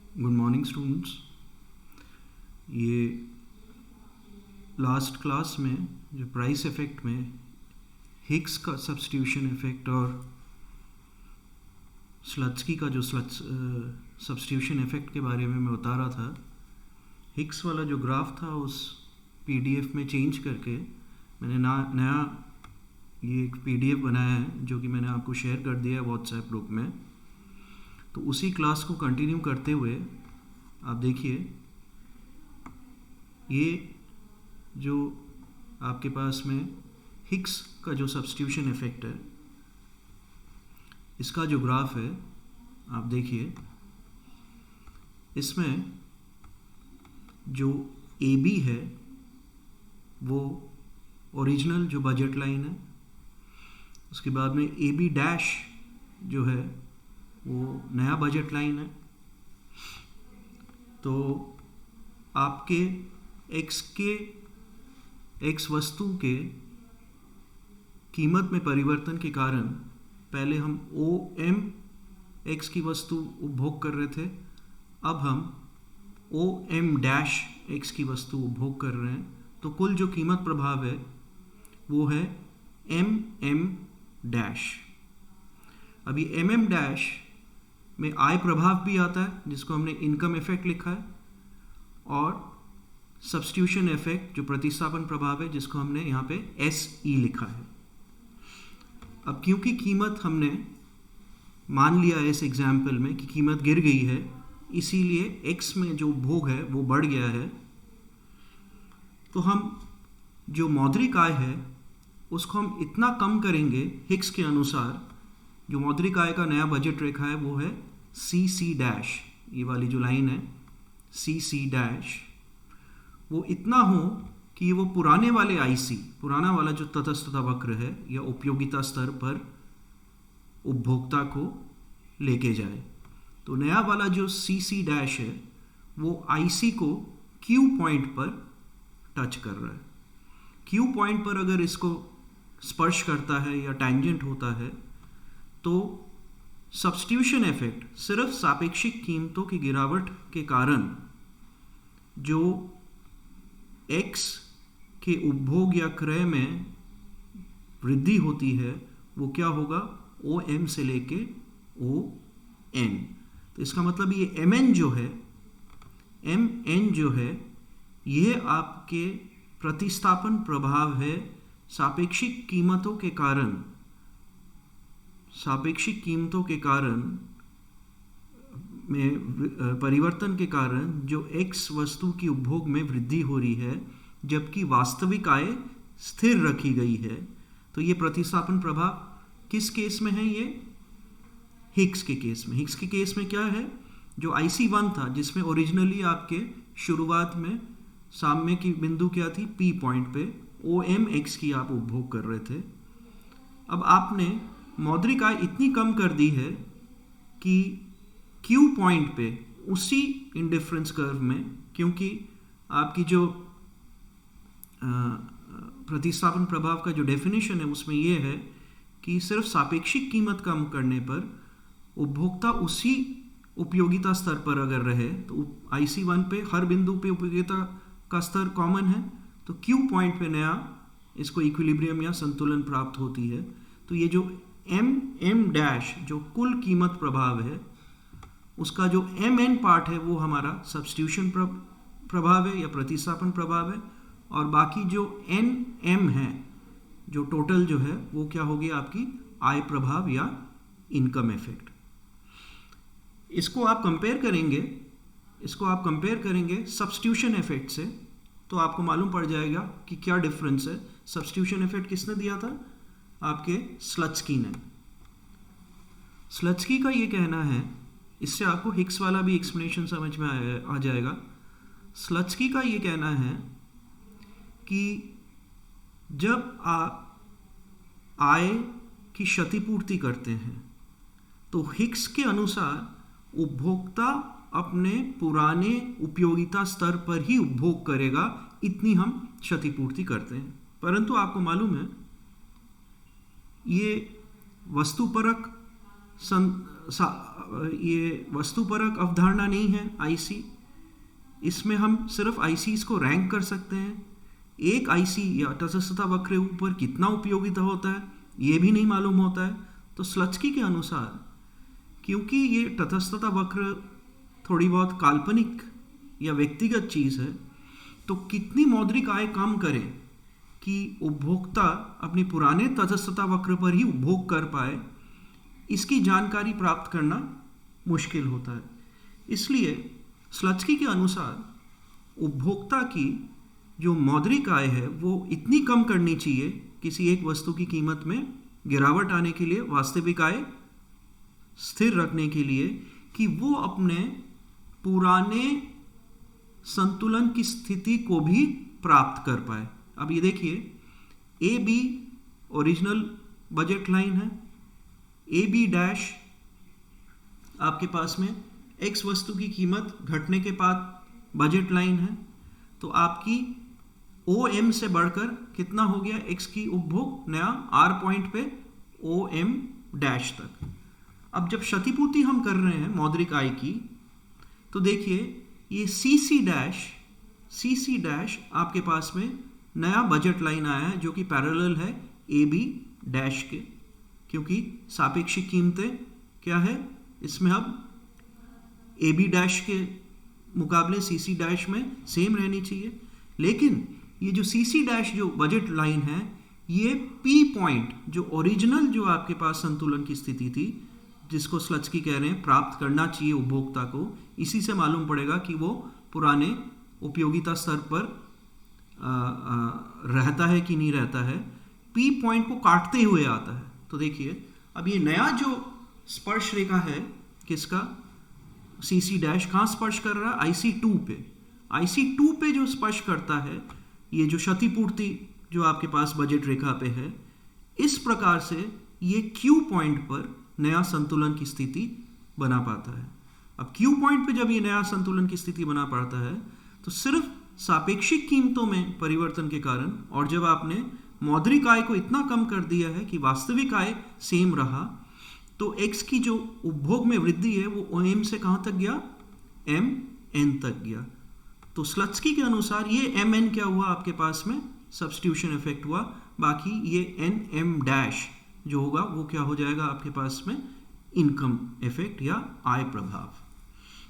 Good morning students. ये last class में जो प्राइस इफेक्ट में हिग्स का सब्स्टिट्यूशन इफेक्ट और स्लत्स्की का जो सब्स्टिट्यूशन इफेक्ट के बारे में मैं बता रहा था। हिग्स वाला जो ग्राफ था उस पीडीएफ में चेंज करके मैंने नया ये एक पीडीएफ बनाया है जो कि मैंने आपको शेयर कर दिया है व्हाट्सएप ग्रुप में। तो उसी क्लास को कंटिन्यू करते हुए आप देखिए, ये जो आपके पास में हिग्स का जो सब्स्टिट्यूशन इफेक्ट है, इसका जो ग्राफ है आप देखिए, इसमें जो ए बी है वो ओरिजिनल जो बजट लाइन है, उसके बाद में ए बी डैश जो है वो नया बजट लाइन है। तो आपके एक्स वस्तु के कीमत में परिवर्तन के कारण पहले हम ओ एम एक्स की वस्तु उपभोग कर रहे थे, अब हम ओ एम डैश एक्स की वस्तु उपभोग कर रहे हैं। तो कुल जो कीमत प्रभाव है वो है एम एम डैश। अभी एम एम डैश में आय प्रभाव भी आता है जिसको हमने इनकम इफेक्ट लिखा है, और सब्स्टिट्यूशन इफेक्ट जो प्रतिस्थापन प्रभाव है जिसको हमने यहाँ पे एस ई लिखा है। अब क्योंकि कीमत हमने मान लिया है इस एग्जाम्पल में कि कीमत गिर गई है, इसीलिए एक्स में जो उपभोग है वो बढ़ गया है। तो हम जो मौद्रिक आय है उसको हम इतना कम करेंगे, हिग्स के अनुसार जो मौद्रिक आय का नया बजट रेखा है वो है सी सी डैश। ये वाली जो लाइन है सी सी डैश, वो इतना हो कि वो पुराने वाले आईसी, पुराना वाला जो तटस्थता वक्र है या उपयोगिता स्तर पर उपभोक्ता को लेके जाए। तो नया वाला जो सी सी डैश है वो आईसी को क्यू पॉइंट पर टच कर रहा है। क्यू पॉइंट पर अगर इसको स्पर्श करता है या टैंजेंट होता है तो सब्स्टिट्यूशन इफेक्ट सिर्फ सापेक्षिक कीमतों की गिरावट के कारण जो एक्स के उपभोग या क्रय में वृद्धि होती है वो क्या होगा, ओ एम से लेके ओ एन। तो इसका मतलब ये एम एन जो है, एम एन जो है, यह आपके प्रतिस्थापन प्रभाव है सापेक्षिक कीमतों के कारण। सापेक्षिक कीमतों के कारण में परिवर्तन के कारण जो एक्स वस्तु की उपभोग में वृद्धि हो रही है जबकि वास्तविक आय स्थिर रखी गई है। तो ये प्रतिस्थापन प्रभाव किस केस में है, ये हिग्स के केस में। हिग्स के केस में क्या है, जो IC1 था जिसमें ओरिजिनली आपके शुरुआत में साम्य की बिंदु क्या थी, P पॉइंट पे ओ एम एक्स की आप उपभोग कर रहे थे। अब आपने मौद्रिक आय इतनी कम कर दी है कि क्यू पॉइंट पे उसी इंडिफरेंस कर्व में, क्योंकि आपकी जो प्रतिस्थापन प्रभाव का जो डेफिनेशन है उसमें यह है कि सिर्फ सापेक्षिक कीमत कम करने पर उपभोक्ता उसी उपयोगिता स्तर पर अगर रहे, तो IC1 पे हर बिंदु पे उपयोगिता का स्तर कॉमन है, तो क्यू पॉइंट पे नया इसको इक्विलिब्रियम या संतुलन प्राप्त होती है। तो ये जो एम एम डैश जो कुल कीमत प्रभाव है उसका जो एम एन पार्ट है वो हमारा सब्स्टिट्यूशन प्रभाव है या प्रतिस्थापन प्रभाव है, और बाकी जो एन एम है जो टोटल जो है वो क्या होगी, आपकी आय प्रभाव या इनकम इफेक्ट। इसको आप कंपेयर करेंगे सब्स्टिट्यूशन इफेक्ट से, तो आपको मालूम पड़ जाएगा कि क्या डिफरेंस है। सब्स्टिट्यूशन इफेक्ट किसने दिया था, आपके स्लत्स्की ने। स्लत्स्की का ये कहना है, इससे आपको हिग्स वाला भी एक्सप्लेनेशन समझ में आ जाएगा। स्लत्स्की का ये कहना है कि जब आप आय की क्षतिपूर्ति करते हैं तो हिग्स के अनुसार उपभोक्ता अपने पुराने उपयोगिता स्तर पर ही उपभोग करेगा, इतनी हम क्षतिपूर्ति करते हैं। परंतु आपको मालूम है ये वस्तुपरक ये वस्तुपरक अवधारणा नहीं है आईसी। इसमें हम सिर्फ आईसीज को रैंक कर सकते हैं। एक आईसी या तटस्थता वक्र ऊपर कितना उपयोगिता होता है ये भी नहीं मालूम होता है। तो स्लचकी के अनुसार क्योंकि ये तटस्थता वक्र थोड़ी बहुत काल्पनिक या व्यक्तिगत चीज़ है, तो कितनी मौद्रिक आय कम करें कि उपभोक्ता अपनी पुराने तटस्थता वक्र पर ही उपभोग कर पाए, इसकी जानकारी प्राप्त करना मुश्किल होता है। इसलिए स्लचकी के अनुसार उपभोक्ता की जो मौद्रिक आय है वो इतनी कम करनी चाहिए किसी एक वस्तु की कीमत में गिरावट आने के लिए, वास्तविक आय स्थिर रखने के लिए, कि वो अपने पुराने संतुलन की स्थिति को भी प्राप्त कर पाए। अब ये देखिए, A B original budget line है, ए बी डैश आपके पास में एक्स वस्तु की कीमत घटने के बाद बजट लाइन है। तो आपकी ओ एम से बढ़कर कितना हो गया एक्स की उपभोग नया आर पॉइंट पे ओ एम डैश तक। अब जब क्षतिपूर्ति हम कर रहे हैं मौद्रिक आय की, तो देखिए ये सी सी डैश आपके पास में नया बजट लाइन आया है जो कि पैरेलल है ए बी डैश के, क्योंकि सापेक्षिक कीमतें क्या है इसमें अब ए बी डैश के मुकाबले सी सी डैश में सेम रहनी चाहिए। लेकिन ये जो सी सी डैश जो बजट लाइन है, ये पी पॉइंट जो ओरिजिनल जो आपके पास संतुलन की स्थिति थी, जिसको स्लचकी कह रहे हैं प्राप्त करना चाहिए उपभोक्ता को, इसी से मालूम पड़ेगा कि वो पुराने उपयोगिता स्तर पर रहता है कि नहीं रहता है, पी पॉइंट को काटते हुए आता है। तो देखिए अब ये नया जो स्पर्श रेखा है किसका, सी सी डैश कहाँ स्पर्श कर रहा है, IC2 पे। IC2 पे जो स्पर्श करता है, ये जो क्षतिपूर्ति जो आपके पास बजट रेखा पे है, इस प्रकार से ये Q पॉइंट पर नया संतुलन की स्थिति बना पाता है। अब Q पॉइंट पे जब ये नया संतुलन की स्थिति बना पाता है, तो सिर्फ सापेक्षिक कीमतों में परिवर्तन के कारण, और जब आपने मौद्रिक आय को इतना कम कर दिया है कि वास्तविक आय सेम रहा, तो x की जो उपभोग में वृद्धि है वो m से कहाँ तक गया, mn तक गया। तो स्लचकी के अनुसार ये mn क्या हुआ आपके पास में, सब्स्टिट्यूशन इफेक्ट हुआ। बाकी ये nm डैश जो होगा वो क्या हो जाएगा आपके पास में, इनकम इफेक्ट या आय प्रभाव।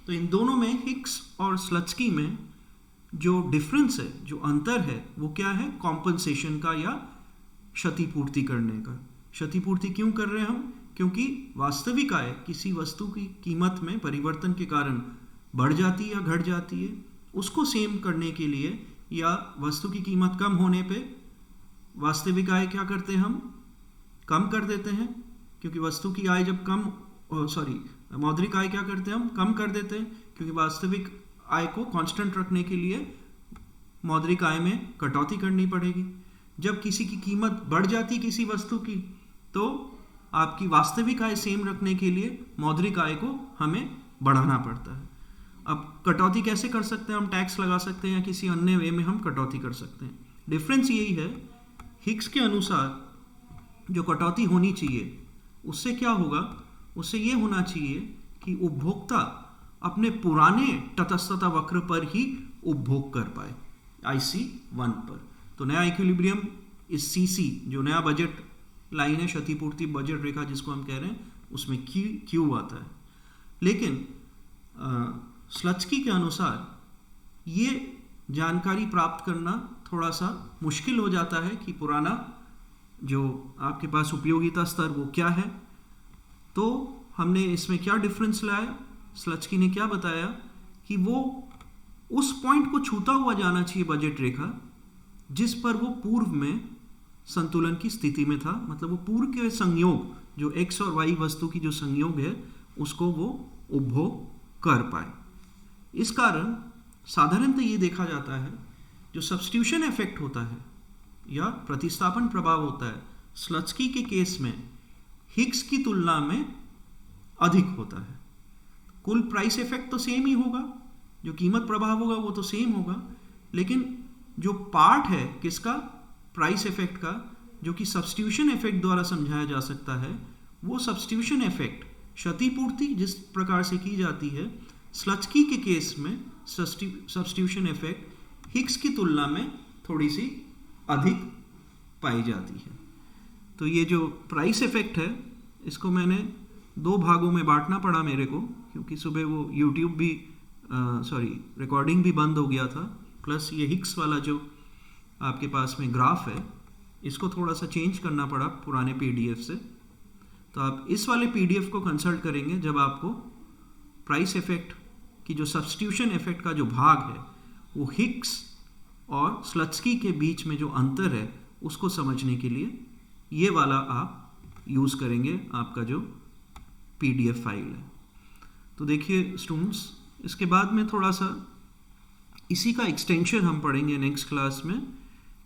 तो इन दोनों में हिक्स और स्लचकी में जो डिफरेंस है, जो अंतर है, वो क्या है, कॉम्पनसेशन का या क्षतिपूर्ति करने का। क्षतिपूर्ति क्यों कर रहे हैं हम, क्योंकि वास्तविक आय किसी वस्तु की कीमत में परिवर्तन के कारण बढ़ जाती है या घट जाती है, उसको सेम करने के लिए, या वस्तु की कीमत कम होने पे वास्तविक आय क्या करते हैं हम, कम कर देते हैं, क्योंकि वस्तु की आय जब कम, मौद्रिक आय क्या करते हैं हम, कम कर देते हैं, क्योंकि वास्तविक आय को कांस्टेंट रखने के लिए मौद्रिक आय में कटौती करनी पड़ेगी। जब किसी की कीमत बढ़ जाती किसी वस्तु की, तो आपकी वास्तविक आय सेम रखने के लिए मौद्रिक आय को हमें बढ़ाना पड़ता है। अब कटौती कैसे कर सकते हैं हम, टैक्स लगा सकते हैं या किसी अन्य वे में हम कटौती कर सकते हैं। डिफरेंस यही है, हिक्स के अनुसार जो कटौती होनी चाहिए उससे क्या होगा, उससे ये होना चाहिए कि उपभोक्ता अपने पुराने तटस्थता वक्र पर ही उपभोग कर पाए, IC1 पर। तो नया इक्विलिब्रियम इस CC जो नया बजट लाइन है, क्षतिपूर्ति बजट रेखा जिसको हम कह रहे हैं, उसमें Q आता है। लेकिन स्लचकी के अनुसार ये जानकारी प्राप्त करना थोड़ा सा मुश्किल हो जाता है कि पुराना जो आपके पास उपयोगिता स्तर वो क्या है। तो हमने इसमें क्या डिफरेंस लाया, स्लचकी ने क्या बताया कि वो उस पॉइंट को छूता हुआ जाना चाहिए बजट रेखा जिस पर वो पूर्व में संतुलन की स्थिति में था, मतलब वो पूर्व के संयोग जो x और y वस्तु की जो संयोग है उसको वो उपभोग कर पाए। इस कारण साधारणतः ये देखा जाता है जो सब्स्टिट्यूशन इफेक्ट होता है या प्रतिस्थापन प्रभाव होता है, स्लचकी के केस में हिक्स की तुलना में अधिक होता है। कुल प्राइस इफेक्ट तो सेम ही होगा, जो कीमत प्रभाव होगा वो तो सेम होगा, लेकिन जो पार्ट है किसका, प्राइस इफेक्ट का, जो कि सब्स्टिट्यूशन इफेक्ट द्वारा समझाया जा सकता है, वो सब्स्टिट्यूशन इफेक्ट क्षतिपूर्ति जिस प्रकार से की जाती है स्लचकी के केस में सब्स्टिट्यूशन इफेक्ट हिग्स की तुलना में थोड़ी सी अधिक पाई जाती है। तो ये जो प्राइस इफेक्ट है इसको मैंने 2 भागों में बांटना पड़ा मेरे को, क्योंकि सुबह वो यूट्यूब भी रिकॉर्डिंग भी बंद हो गया था, प्लस ये हिग्स वाला जो आपके पास में ग्राफ है इसको थोड़ा सा चेंज करना पड़ा पुराने पीडीएफ से। तो आप इस वाले पीडीएफ को कंसल्ट करेंगे जब आपको प्राइस इफेक्ट की जो सब्स्टिट्यूशन इफेक्ट का जो भाग है वो हिग्स और स्लचकी के बीच में जो अंतर है उसको समझने के लिए ये वाला आप यूज़ करेंगे आपका जो पीडीएफ फाइल है। तो देखिए स्टूडेंट्स, इसके बाद में थोड़ा सा इसी का एक्सटेंशन हम पढ़ेंगे नेक्स्ट क्लास में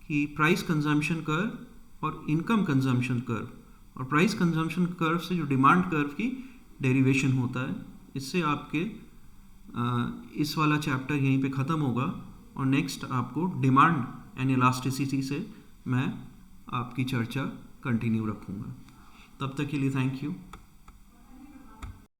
कि प्राइस कंजम्पशन कर्व और इनकम कंजम्पशन कर्व, और प्राइस कंजम्पशन कर्व से जो डिमांड कर्व की डेरिवेशन होता है। इससे आपके इस वाला चैप्टर यहीं पे ख़त्म होगा और नेक्स्ट आपको डिमांड एंड इलास्टिसिटी से मैं आपकी चर्चा कंटिन्यू रखूँगा। तब तक के लिए थैंक यू।